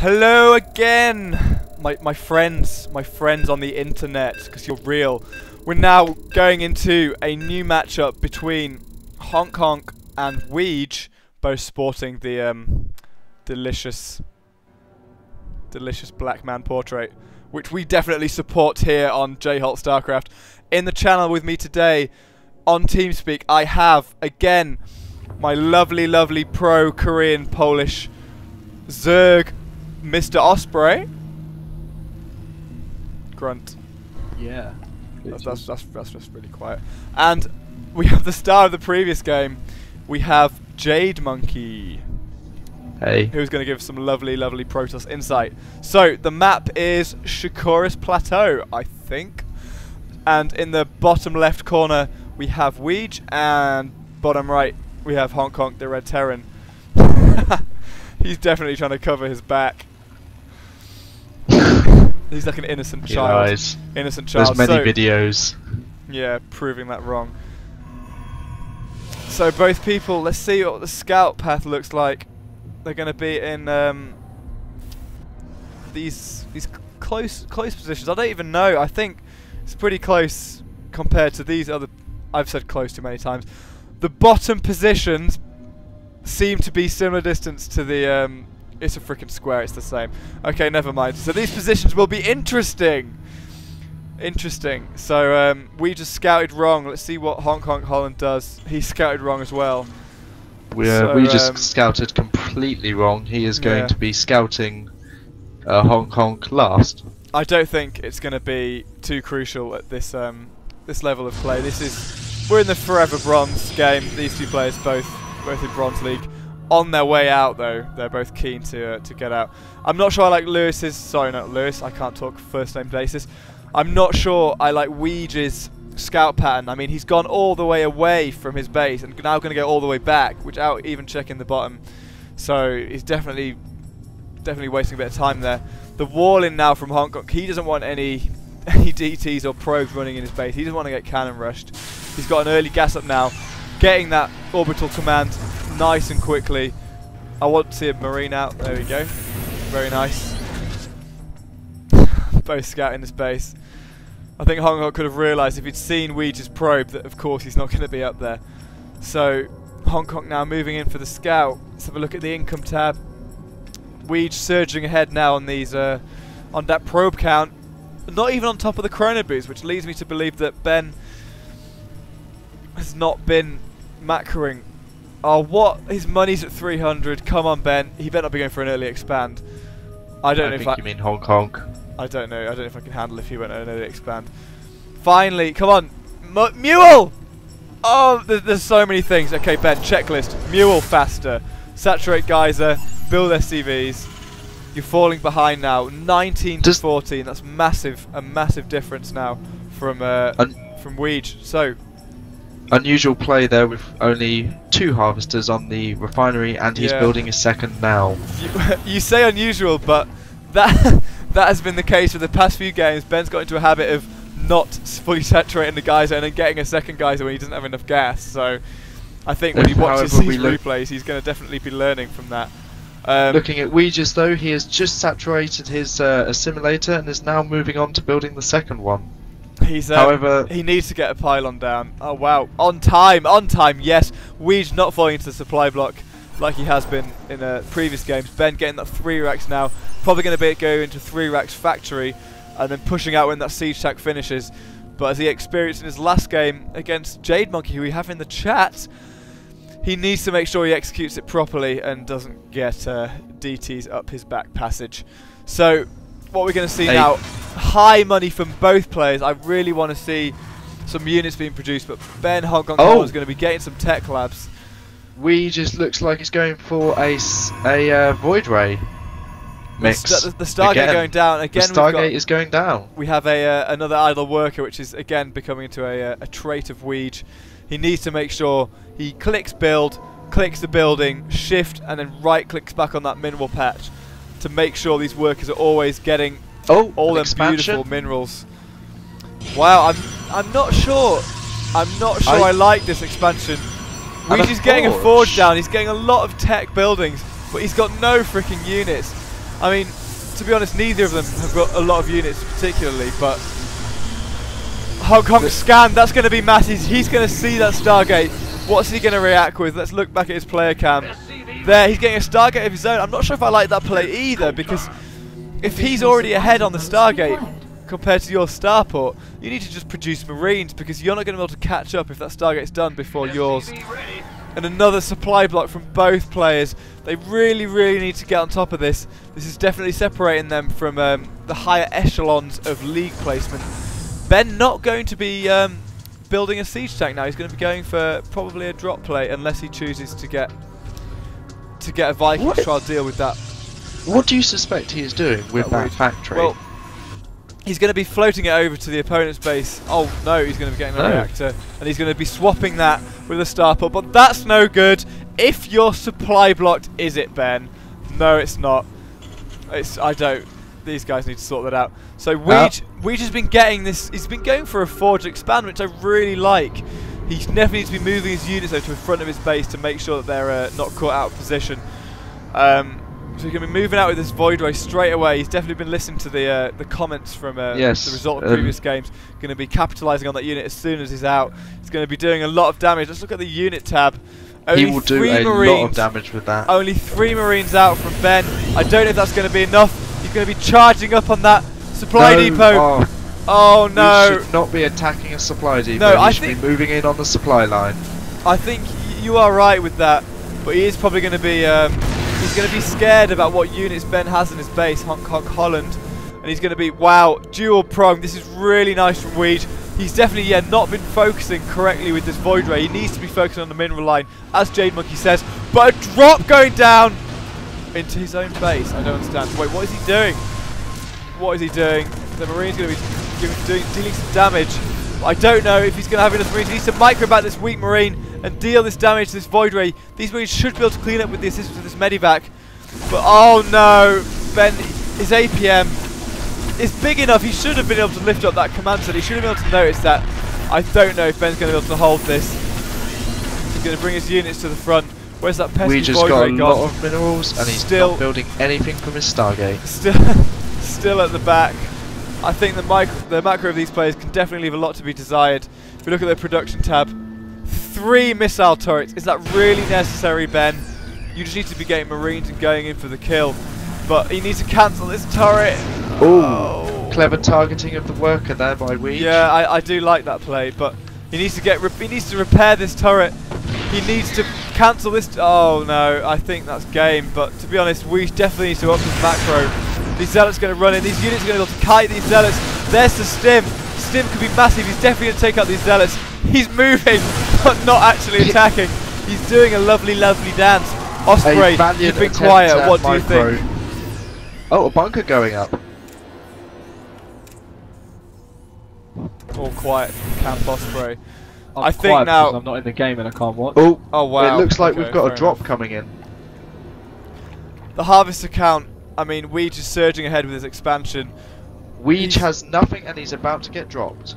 Hello again, my friends on the internet, because you're real. We're now going into a new matchup between Honkhonk and Weej, both sporting the delicious black man portrait, which we definitely support here on jholtStarcraft. In the channel with me today, on TeamSpeak, I have, again, my lovely pro Korean Polish Zerg, Mr. Osprey. Grunt. Yeah. That's just really quiet. And we have the star of the previous game. We have Jade Monkey. Hey. Who's going to give some lovely Protoss insight. So the map is Shikuris Plateau, I think. And in the bottom left corner we have Weej, and bottom right we have Honkhonk, the Red Terran. He's definitely trying to cover his back. He's like an innocent child. Nice. Innocent child. There's many videos. Yeah, proving that wrong. So both people, let's see what the scout path looks like. They're going to be in these close positions. I don't even know. I think it's pretty close compared to these other. I've said close too many times. The bottom positions seem to be similar distance to the. It's a freaking square. It's the same. Okay, never mind. So these positions will be interesting. Interesting. So we just scouted wrong. Let's see what Honkhonk Holland does. He scouted wrong as well. We just scouted completely wrong. He is going to be scouting Honkhonk last. I don't think it's going to be too crucial at this this level of play. We're in the Forever Bronze game. These two players both in Bronze League. On their way out though, they're both keen to get out. I'm not sure I like Lewis's. Sorry, not Lewis. I can't talk first name basis. I'm not sure I like Weej's scout pattern. I mean, he's gone all the way away from his base and now going to go all the way back without even checking the bottom. So he's definitely wasting a bit of time there. The wall in now from Honkhonk. He doesn't want any DTs or probes running in his base. He doesn't want to get cannon rushed. He's got an early gas up now, getting that orbital command nice and quickly. I want to see a marine out. There we go. Very nice. Both scouting the space. I think Honkhonk could have realised if he'd seen Weej's probe that of course he's not going to be up there. So Honkhonk now moving in for the scout. Let's have a look at the income tab. Weej surging ahead now on these on that probe count. Not even on top of the chrono boost, which leads me to believe that Ben has not been macroing. Oh, what? His money's at 300. Come on, Ben. He better not be going for an early expand. I don't know if you mean Honkhonk. I don't know. I don't know if I can handle if he went an early expand. Finally, come on, Mule! Oh, there's so many things. Okay, Ben, checklist. Mule faster. Saturate Geyser. Build SCVs. You're falling behind now. 19 to 14. That's massive. A massive difference now from Weej. So. Unusual play there with only 2 harvesters on the refinery, and he's building a second now. You say unusual, but that has been the case for the past few games. Ben's got into a habit of not fully saturating the geyser and then getting a second geyser when he doesn't have enough gas. So I think when he watches these replays, he's going to definitely be learning from that. Looking at Weej's though, he has just saturated his assimilator and is now moving on to building the second one. He's however, he needs to get a pylon down. Oh wow, on time, yes. Weej not falling into the supply block like he has been in previous games. Ben getting that 3 racks now, probably going to go into 3 racks factory and then pushing out when that siege tank finishes. But as he experienced in his last game against Jade Monkey, who we have in the chat, he needs to make sure he executes it properly and doesn't get DTs up his back passage. So what we're going to see now, high money from both players. I really want to see some units being produced, but Ben Honkhonk is going to be getting some tech labs. We just looks like he's going for a Void Ray mix. The Stargate going down again. The Stargate is going down. We have another idle worker, which is again becoming into a trait of Weej. He needs to make sure he clicks build, clicks the building, shift, and then right clicks back on that mineral patch to make sure these workers are always getting all them beautiful minerals. Wow, I'm not sure. I like this expansion. Weezy's getting a forge down. He's getting a lot of tech buildings, but he's got no freaking units. I mean, to be honest, neither of them have got a lot of units particularly, but Honkhonk scan, that's going to be massive. He's going to see that Stargate. What's he going to react with? Let's look back at his player cam. There, he's getting a Stargate of his own. I'm not sure if I like that play either, because if he's already ahead on the Stargate compared to your starport, you need to just produce Marines, because you're not going to be able to catch up if that Stargate's done before yours. And another supply block from both players. They really, really need to get on top of this. This is definitely separating them from the higher echelons of league placement. Ben not going to be building a siege tank now. He's going to be going for probably a drop play, unless he chooses to get a Viking to try to deal with that. What do you suspect he is doing with that factory? Well, he's going to be floating it over to the opponent's base. Oh no, he's going to be getting a reactor, and he's going to be swapping that with a starport. But that's no good. If you're supply blocked, is it, Ben? No, it's not. I don't. These guys need to sort that out. So Weej has been getting this. He's been going for a forge expand, which I really like. He definitely needs to be moving his units over to the front of his base to make sure that they're not caught out of position. So he's going to be moving out with this Void Ray straight away. He's definitely been listening to the comments from the result of previous games. Going to be capitalising on that unit as soon as he's out. He's going to be doing a lot of damage. Let's look at the unit tab. Only he will do a lot of damage with that. Only 3 Marines out from Ben. I don't know if that's going to be enough. He's going to be charging up on that supply depot. Oh no! You should not be attacking a supply depot. No, I should be moving in on the supply line. I think you are right with that, but he is probably going to be he's going to be scared about what units Ben has in his base. Honkhonk Holland, and he's going to be dual prong. This is really nice from Weej. He's definitely not been focusing correctly with this Void Ray. He needs to be focusing on the mineral line, as Jade Monkey says. But a drop going down into his own base. I don't understand. Wait, what is he doing? What is he doing? The Marine's going to be dealing some damage. I don't know if he's going to have enough Marines. He needs to microbat this weak Marine and deal this damage to this Void Ray. These Marines should be able to clean up with the assistance of this Medivac. But oh no, Ben, his APM is big enough. He should have been able to lift up that command center. He should have been able to notice that. I don't know if Ben's going to be able to hold this. He's going to bring his units to the front. Where's that pesky Weej has Void got Ray a gone? lot of minerals, and he's not building anything from his Stargate. Still at the back. I think the macro of these players can definitely leave a lot to be desired. If we look at the production tab, 3 missile turrets. Is that really necessary, Ben? You just need to be getting Marines and going in for the kill. But he needs to cancel this turret. Ooh, clever targeting of the worker there by Weej. Yeah, I do like that play, but he needs to repair this turret. He needs to cancel this. Oh no, I think that's game. But to be honest, Weej definitely needs to up his macro. These zealots are going to run in. These units are going to be able to kite these zealots. There's the stim. Stim could be massive. He's definitely going to take out these zealots. He's moving, but not actually attacking. He's doing a lovely, lovely dance. Osprey, you've been quiet. What do you think? Oh, a bunker going up. All quiet from Camp Osprey. I think now I'm not in the game and I can't watch. Oh wow. It looks like we've got a drop coming in. The harvest account. I mean, Weej is surging ahead with his expansion. Weej has nothing and he's about to get dropped.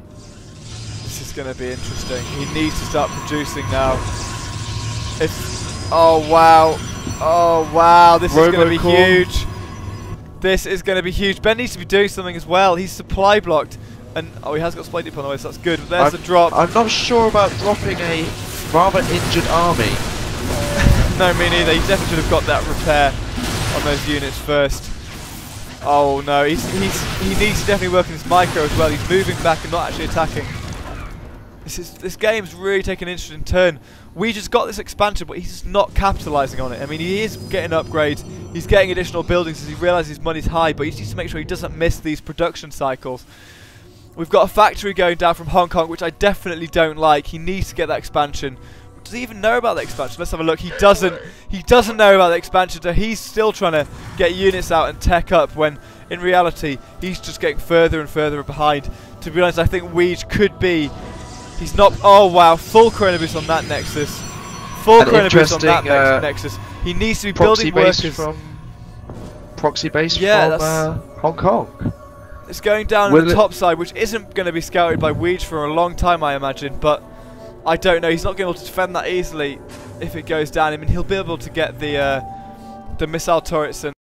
This is going to be interesting. He needs to start producing now. Oh wow, this is going to be huge. This is going to be huge. Ben needs to be doing something as well. He's supply blocked. And he has got supply depot on the way, so that's good. But there's the drop. I'm not sure about dropping a rather injured army. No, me neither. He definitely should have got that repair on those units first. Oh no, he needs to definitely work on his micro as well. He's moving back and not actually attacking. This game's really taken an interesting turn. We just got this expansion, but he's just not capitalising on it. I mean, he is getting upgrades. He's getting additional buildings as he realises his money's high, but he just needs to make sure he doesn't miss these production cycles. We've got a factory going down from Honkhonk, which I definitely don't like. He needs to get that expansion. Does he even know about the expansion? Let's have a look. He doesn't know about the expansion, so he's still trying to get units out and tech up when in reality he's just getting further and further behind. To be honest, I think Weej could be. He's not. Oh wow, full chronoboost on that Nexus. Full chronoboost on that Nexus. He needs to be building workers from proxy base from Honkhonk. It's going down on the top side, which isn't going to be scouted by Weej for a long time, I imagine. But I don't know. He's not going to be able to defend that easily if it goes down. I mean, he'll be able to get the missile turrets and